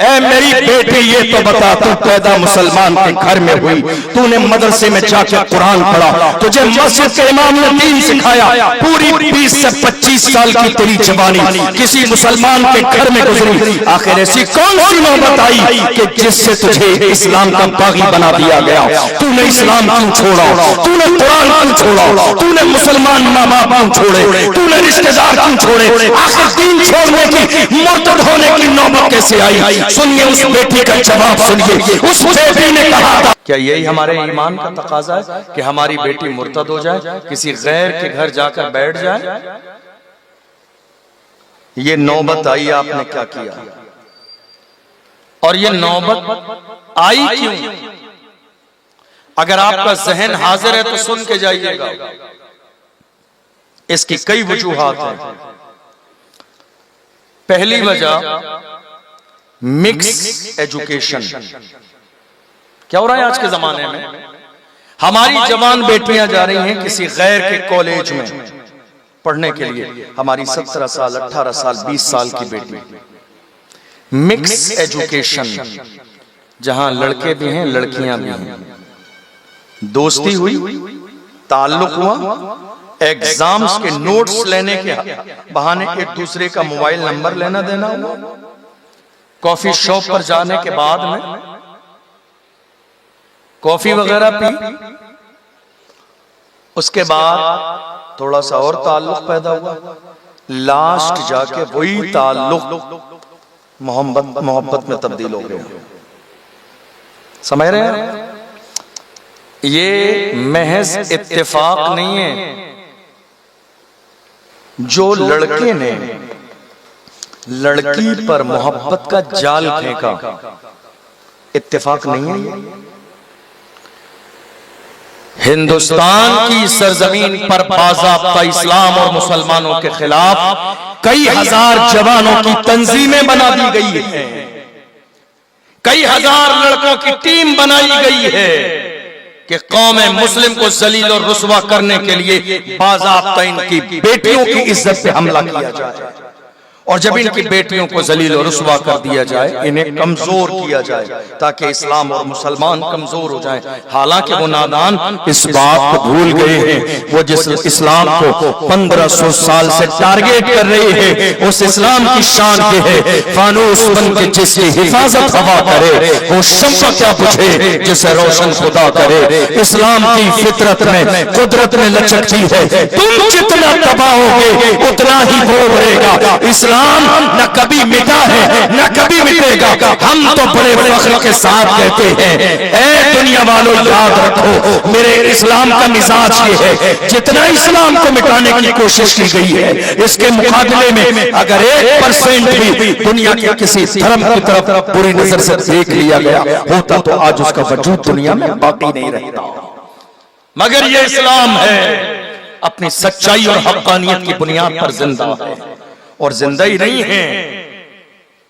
اے میری بیٹی یہ تو بتا تو پیدا مسلمان کے گھر میں ہوئی، تو نے مدرسے میں جا کے قرآن پڑھا، تجھے مسجد کے امام نے دین سکھایا، پوری 20 سے 25 سال کی تیری جوانی کسی مسلمان کے گھر میں گزری، آخر ایسی کون سی نوبت آئی کہ جس سے تجھے اسلام کا باغی بنا دیا گیا؟ تو نے اسلام کیوں چھوڑا؟ تو نے قرآن کیوں چھوڑا؟ تو نے مسلمان ماں باپ کیوں چھوڑے؟ تو نے رشتہ دار کیوں چھوڑے؟ آخر دین چھوڑنے کی، مرتد ہونے کی نوبت کیسے آئی؟ سنیے اس بیٹی کا جواب، سنیے اس بیٹی نے کہا تھا، کیا یہی ہمارے ایمان کا تقاضا ہے کہ ہماری بیٹی مرتد ہو جائے، کسی غیر کے گھر جا کر بیٹھ جائے؟ یہ نوبت آئی، آپ نے کیا کیا؟ اور یہ نوبت آئی کیوں؟ اگر آپ کا ذہن حاضر ہے تو سن کے جائیے گا، اس کی کئی وجوہات ہیں۔ پہلی وجہ مکس ایجوکیشن۔ کیا ہو رہا ہے آج کے زمانے میں؟ ہماری جوان بیٹیاں جا رہی ہیں کسی غیر کے کالج میں پڑھنے کے لیے، ہماری 17 سال 18 سال 20 سال کی بیٹی۔ مکس ایجوکیشن، جہاں لڑکے بھی ہیں لڑکیاں بھی ہیں، دوستی ہوئی، تعلق ہوا، ایگزامز کے نوٹس لینے کے بہانے ایک دوسرے کا موبائل نمبر لینا دینا ہوا، کافی شاپ پر جانے کے بعد میں کافی وغیرہ پی، اس کے بعد تھوڑا سا اور تعلق پیدا ہوا، لاسٹ جا کے وہی تعلق محبت میں تبدیل ہو گیا۔ سمجھ رہے ہیں؟ یہ محض اتفاق نہیں ہے، جو لڑکے نے لڑکی پر محبت کا جال پھینکا، اتفاق نہیں ہے۔ ہندوستان کی سرزمین پر باضابطہ اسلام اور مسلمانوں کے خلاف کئی ہزار جوانوں کی تنظیمیں بنا دی گئی ہیں، کئی ہزار لڑکوں کی ٹیم بنائی گئی ہے کہ قوم مسلم کو ذلیل اور رسوا کرنے کے لیے باضابطہ ان کی بیٹیوں کی عزت پہ حملہ کیا جائے، اور جب ان کی بیٹیوں کو ذلیل اور رسوا کر دیا جائے، انہیں کمزور کیا جائے تاکہ اسلام اور مسلمان کمزور ہو جائیں۔ حالانکہ وہ نادان اس بات کو بھول گئے ہیں، وہ جس اسلام کو 1500 سال سے ٹارگیٹ کر رہے ہیں، اس اسلام کی شان یہ ہے، فانوس بن کے جس کی حفاظت ہوا کرے، وہ شمع کیا بجھے جسے روشن خدا کرے۔ اسلام کی فطرت میں قدرت میں لچکتی ہے، تم جتنا تباہ ہوگے اتنا ہی وہ بڑھے گا۔ اسلام نہ کبھی مٹا ہے نہ کبھی مٹے گا۔ ہم تو بڑے فخر کے ساتھ کہتے ہیں، اے دنیا والوں یاد رکھو میرے اسلام کا مزاج یہ ہے، جتنا اسلام کو مٹانے کی کوشش کی گئی ہے، اس کے مقابلے میں اگر 1% بھی دنیا کے کسی دھرم کی طرف بری نظر سے دیکھ لیا گیا ہوتا تو آج اس کا وجود دنیا میں باقی نہیں رہتا۔ مگر یہ اسلام ہے اپنی سچائی اور حقانیت کی بنیاد پر زندہ ہے، اور زندہ ہی نہیں ہے،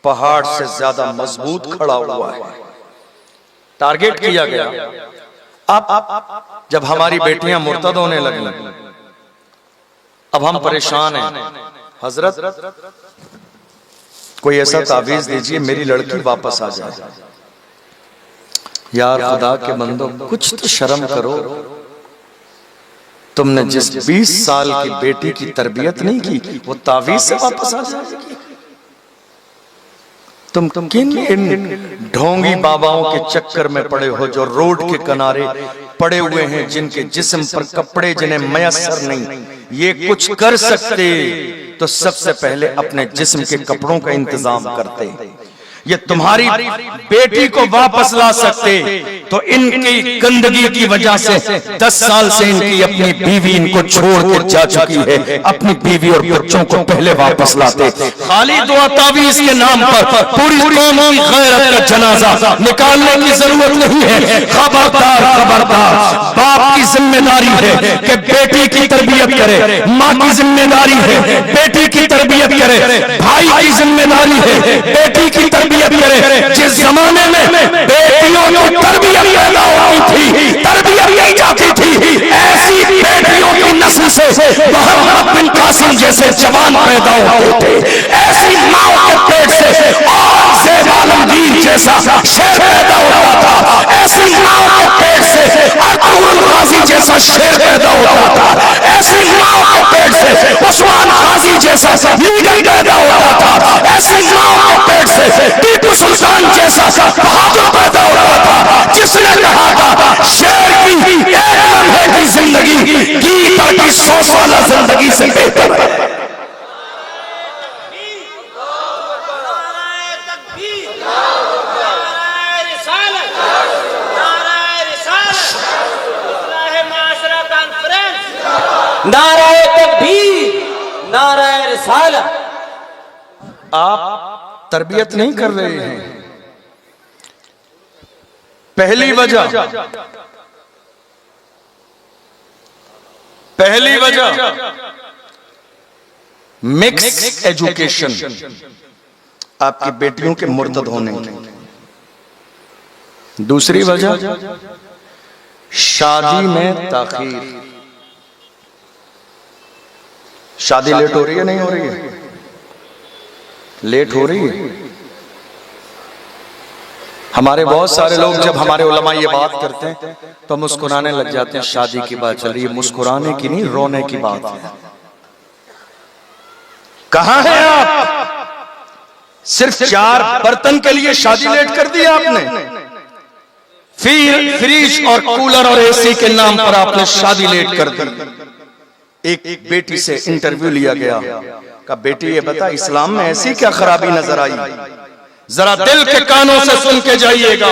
پہاڑ سے زیادہ مضبوط کھڑا ہوا ہے۔ ٹارگیٹ کیا گیا۔ اب جب ہماری بیٹیاں مرتد ہونے لگیں، اب ہم پریشان ہیں، حضرت کوئی ایسا تعویذ دیجئے میری لڑکی واپس آ جائے۔ یار خدا کے بندو، کچھ تو شرم کرو، تم نے جس 20 سال کی بیٹی کی تربیت نہیں کی، وہ تعویذ سے واپس آ جائے گی؟ تم کن ان ڈھونگی باباؤں کے چکر میں پڑے ہو جو روڈ کے کنارے پڑے ہوئے ہیں، جن کے جسم پر کپڑے جنہیں میسر نہیں؟ یہ کچھ کر سکتے تو سب سے پہلے اپنے جسم کے کپڑوں کا انتظام کرتے۔ یہ تمہاری بیٹی کو واپس لا سکتے تو ان کی گندگی کی وجہ سے 10 سال سے ان کی اپنی بیوی ان کو چھوڑ کر جا چکی ہے، اپنی بیوی اور بچوں کو پہلے واپس لاتے۔ خالی دعا تعویذ کے نام پر پوری قوم کی غیرت کا جنازہ نکالنے کی ضرورت نہیں ہے۔ خبردار خبردار، باپ کی ذمہ داری ہے کہ بیٹی کی تربیت کرے، ماں کی ذمہ داری ہے بیٹی کی تربیت کرے، بھائی کی ذمہ داری ہے بیٹی کی تربیت کرے۔ جس زمانے میں بیٹیوں کو تربیت پیدا ہوتی تھی، تربیت نہیں جاتی تھی، ایسی بیٹیوں کی نسل سے محمد بن قاسم جیسے جوان پیدا ہوتے تھے، ایسی ماں کے پیٹ سے اور زیب عالمگیر لیڈر پیدا ہوتا تھا، ایسی ماں کے پیٹ سے ٹیپو سلطان جیسا بہادر پیدا ہوتا تھا جس نے کہا تھا شیر کی ایک لمحے کی زندگی گیتا کی 100 سالہ زندگی سے بہتر ہے۔ نعرہ تکبیر، نعرہ رسالت۔ آپ تربیت نہیں کر رہے ہیں۔ پہلی وجہ مکس ایجوکیشن، آپ کی بیٹیوں کے مرتد ہونے کی۔ دوسری وجہ شادی میں تاخیر۔ شادی لیٹ ہو رہی ہے نہیں ہو رہی ہے؟ لیٹ ہو رہی ہے۔ ہمارے بہت سارے لوگ جب ہمارے علماء یہ بات کرتے ہیں تو مسکرانے لگ جاتے ہیں، شادی کی بات چل رہی ہے۔ مسکرانے کی نہیں، رونے کی بات ہے۔ کہاں ہیں آپ؟ صرف 4 برتن کے لیے شادی لیٹ کر دی آپ نے۔ فریج اور کولر اور اے سی کے نام پر آپ نے شادی لیٹ کر دی۔ ایک بیٹی سے انٹرویو لیا گیا، کہا بیٹی یہ بتا اسلام میں ایسی کیا خرابی نظر آئی؟ ذرا دل کے کانوں سے سن کے جائیے گا۔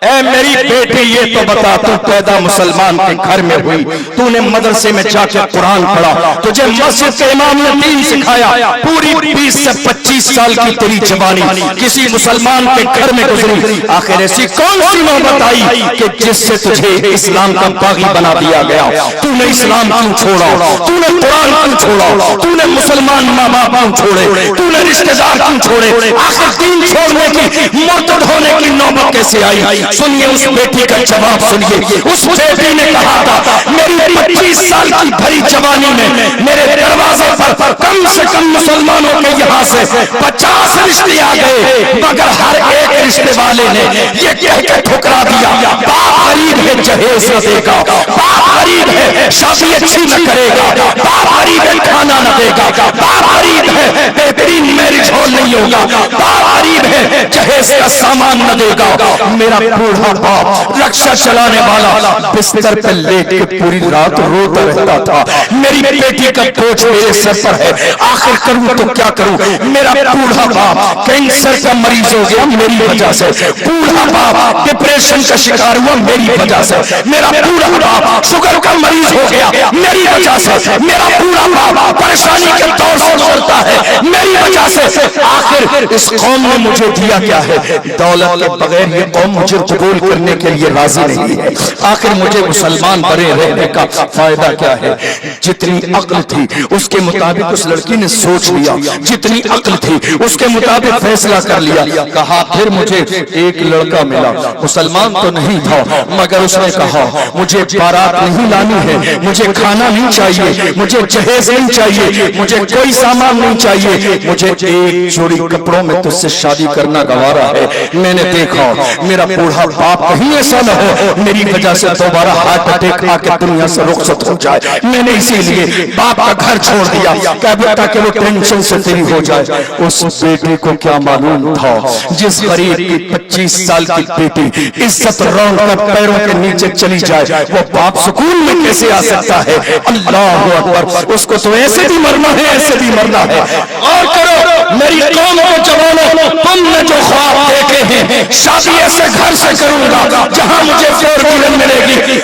اے میری بیٹی یہ تو بتا، تو پیدا مسلمان کے گھر میں ہوئی، تو نے مدرسے میں جا کے قرآن پڑھا، تجھے مسجد کے امام نے دین سکھایا، پوری 20 سے 25 سال کی تیری جوانی کسی مسلمان کے گھر میں گزری، آخر ایسی کون سی نوبت آئی کہ جس سے تجھے اسلام کا باغی بنا دیا گیا؟ تو نے اسلام کیوں چھوڑا؟ تو نے قرآن کیوں چھوڑا؟ تو نے مسلمان ماں باپ کیوں چھوڑے؟ تو نے رشتہ دار کیوں چھوڑے؟ آخر دین چھوڑنے کی، مرتد ہونے کی نوبت کیسے آئی؟ سنیے اس بیٹی کا جواب سنیے۔ اس بیٹی نے کہا تھا میری 25 سال کی بھری جوانی میں میرے دروازے پر کم سے کم مسلمانوں کے یہاں سے 50 رشتے آ گئے، مگر ہر ایک رشتے والے نے یہ کہہ کے ٹھکرا دیا باپ غریب ہے جہیز نہ دے گا، باپ غریب ہے شادی اچھی نہ کرے گا، باپ غریب ہے کھانا نہ دے گا، باپ غریب ہے بہترین میرج ہال نہیں ہوگا، باپ غریب ہے جہیز کا سامان نہ دے گا۔ میرا بوڑھا باپ رکشا چلانے والا بستر پہ لیٹ کے پوری رات روتا رہتا تھا، میری بیٹی کا بوجھ میرے سر پر ہے، آخر کروں تو کیا کروں؟ میرا بوڑھا باپ کینسر کا مریض ہو گیا میری وجہ سے، بوڑھا باپ ڈپریشن کا شکار ہوا میری وجہ سے، میرا بوڑھا باپ شوگر کا مریض ہو گیا میری وجہ سے، میرا بوڑھا باپ پریشانی کے دور سے گزرتا ہے میری وجہ سے۔ آخر اس قوم نے مجھے دیا کیا ہے؟ دولت کے بغیر یہ قوم مجھے قبول کرنے کے لیے راضی نہیں ہے، آخر مجھے مسلمان بنے رہنے کا فائدہ کیا ہے؟ جتنی عقل تھی اس کے مطابق اس لڑکی نے سوچ لیا، جتنی عقل تھی اس کے مطابق فیصلہ کر لیا۔ کہا پھر مجھے ایک لڑکا ملا، مسلمان تو نہیں تھا مگر اس نے کہا مجھے بارات نہیں لانی ہے، مجھے کھانا نہیں چاہیے، مجھے جہیز نہیں چاہیے، مجھے کوئی سامان نہیں چاہیے، مجھے ایک جوڑی کپڑوں میں تجھ سے شادی کرنا گوارا ہے۔ میں نے دیکھا میرا بوڑھا باپ کہیں ایسا نہ ہو میری وجہ سے دوبارہ ہارٹ اٹیک آ کے دنیا سے رخصت ہو جائے، میں نے اسی لیے باپ کا گھر چھوڑ دیا تاکہ وہ ٹینشن سے فری ہو جائے۔ اس بیٹے کو کیا معلوم تھا جس غریب کی 25 سال کی بیٹی عزت رون کر پیروں کے نیچے چلی جائے وہ باپ سکون میں کیسے آ سکتا ہے؟ اللہ اکبر، اس کو تو ایسے بھی مرنا ہے، ایسے بھی مرنا ہے۔ اور کرو میری قوم کو جوانوں، تم نے جو خواب دیکھے ہیں شادی ایسے گھر سے کروں گا جہاں مجھے 4 ویلر ملے گی،